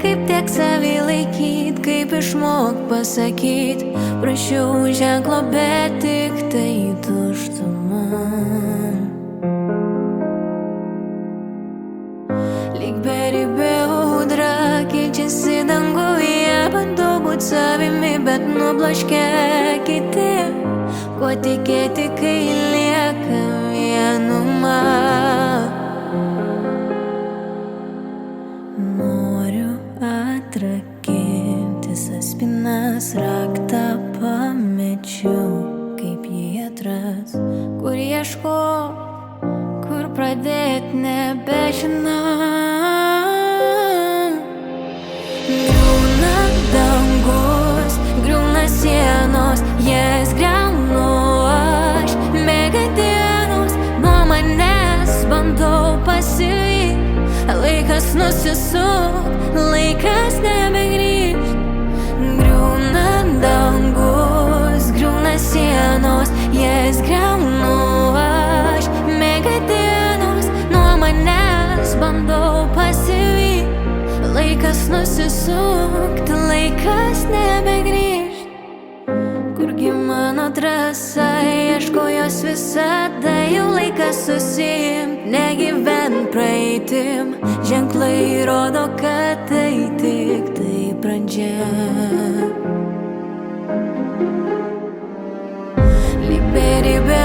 kaip tiek savį laikyt, kaip išmok pasakyt. Prašiau ženklo, bet tik tai tuštuma. Lyg beribė audra keičiasi danguje. Bandau būt savimi, bet nublaškia kiti. Kuo tikėti, kai lieka vienuma? Noriu atrakinti visas spynas, raktą pamečiau, kaip jį atras. Kur ieškot, kur pradėt, nebežinau. Griūna dangus, griūna sienos, jas griaunu aš. Bėga dienos, nuo manęs bandau pasivyt. Laikas nusisuk, laikas nebegrįžt. Griūna dangus, griūna sienos, jas griaunu aš. Bėga dienos, nuo manęs bandau pasivyt. Laikas nusisukti, laikas nebegrįžt. Kurgi mano drąsa, ieško jos visada. Jau laikas susiimt, negyvent praeitim. Ženklai rodo, kad tai tik tai pradžia. Lyg beribė